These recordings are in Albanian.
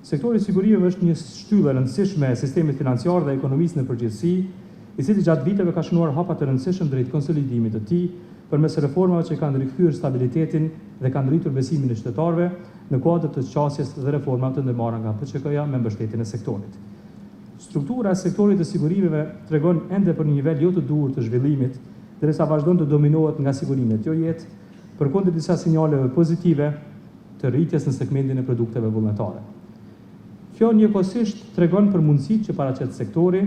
Sektori i sigurive është një shtyllë e rëndësishme e sistemit financiar dhe ekonomisë në përgjithësi, i cili gjatë viteve ka shënuar hapa të rëndësishëm drejt konsolidimit të tij përmes reformave që kanë rikthyer stabilitetin dhe kanë rritur besimin e qytetarëve në kuadër të qasjes dhe reformave të ndërmarra nga BCK-ja me mbështetjen e sektorit. Struktura e sektorit të sigurimeve tregon ende për një nivel jo të duhur të zhvillimit, derisa vazhdon të dominohet nga sigurimet jo jetë, përkundër disa sinjaleve pozitive të rritjes në segmentin e produkteve vullnetare. Kjo njëkohësisht tregon për mundësitë që paraqet sektori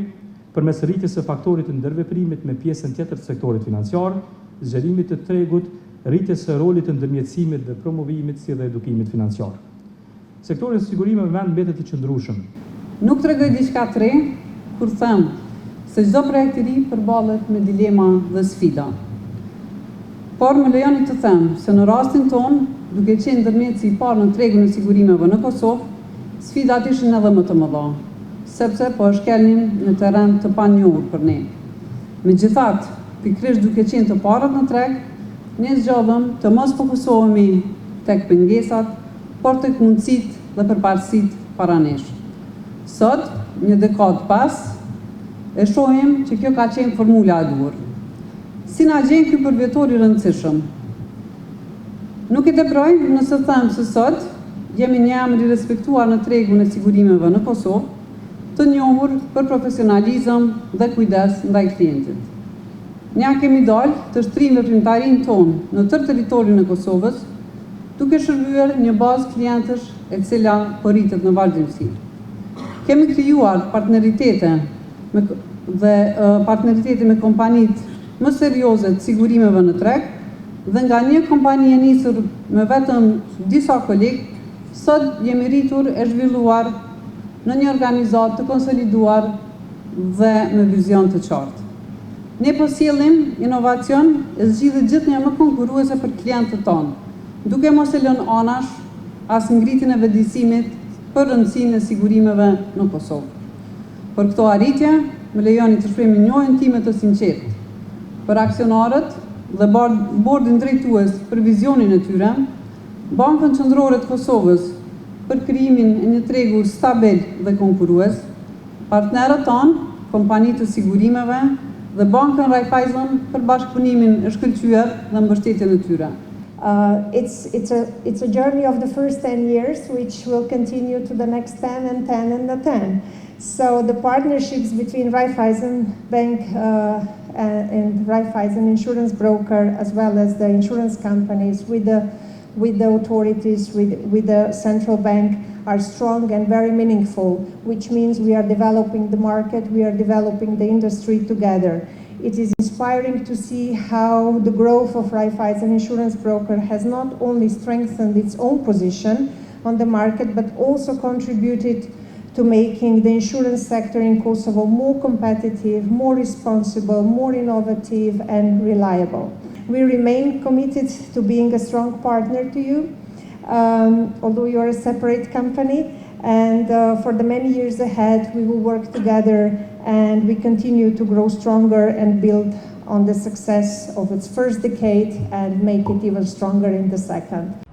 përmes rritjes së faktorit të ndërveprimit me pjesën tjetër të sektorit financiar, zgjerimit të tregut, rritjes së rolit të ndërmjetësimit dhe promovimit si dhe edukimit financiar. Sektori i sigurimeve vend mbetet i qëndrueshëm. Nuk tregoj diçka të re kur them se çdo projekt i ri përballet me dilema dhe sfida. Por më lejoni të them se në rastin ton, duke qenë ndërmjetësi i parë në tregun e sigurimeve në Kosovë, sfidat ishin edhe më të mëdha, sepse po shkelnin në terren të panjohur për ne. Megjithatë, pikërisht duke qenë të parët në treg, ne zgjodhëm të mos fokusohemi tek pengesat, por tek mundësitë dhe përparësitë para nesh. Sot, një dekadë pas, e shohim që kjo ka qenë formula e duhur. Si na gjen ky përvjetor i rëndësishëm? Nuk e deproj nëse them se sot jemi një emër i respektuar në tregun e sigurimeve në Kosovë, të njohur për profesionalizëm dhe kujdes ndaj klientit. Ne kemi dalë të shtrim veprimtarinë tonë në tërë territorin e Kosovës, duke shërbyer një bazë klientësh e cila po rritet në vazhdimsi. Kemi krijuar partneritete me kompanitë më serioze të sigurimeve në treg, dhe nga një kompani e nisur me vetëm disa kolegë, sot jemi rritur e zhvilluar në një organizatë të konsoliduar dhe me vizion të qartë. Ne po sjellim inovacion e zgjidhjet gjithnjë më konkurruese për klientët tonë, duke mos e lënë anash as ngritjen e vëdësimit për rëndësinë e sigurimeve në Kosovë. Për këto arritje, më lejoni të shpreh njohjen time të sinqertë për aksionarët dhe bordin drejtues për vizionin e tyre, Bankën Qendrore të Kosovës për krijimin e një tregu stabil dhe konkurrues, partnerët tonë, kompanitë të sigurimeve dhe Bankën Raiffeisen për bashkëpunimin e shkëlqyer dhe mbështetjen e tyre. It's a journey of the first 10 years, which will continue to the next 10 and 10 and the 10. So the partnerships between Raiffeisen Bank and Raiffeisen Insurance Broker, as well as the insurance companies, with the authorities, with the central bank, are strong and very meaningful, which means we are developing the market, we are developing the industry together. It is inspiring to see how the growth of Raiffeisen Insurance Broker has not only strengthened its own position on the market, but also contributed to making the insurance sector in Kosovo more competitive, more responsible, more innovative and reliable. We remain committed to being a strong partner to you, although you are a separate company, and for the many years ahead we will work together and we continue to grow stronger and build on the success of its first decade and make it even stronger in the second.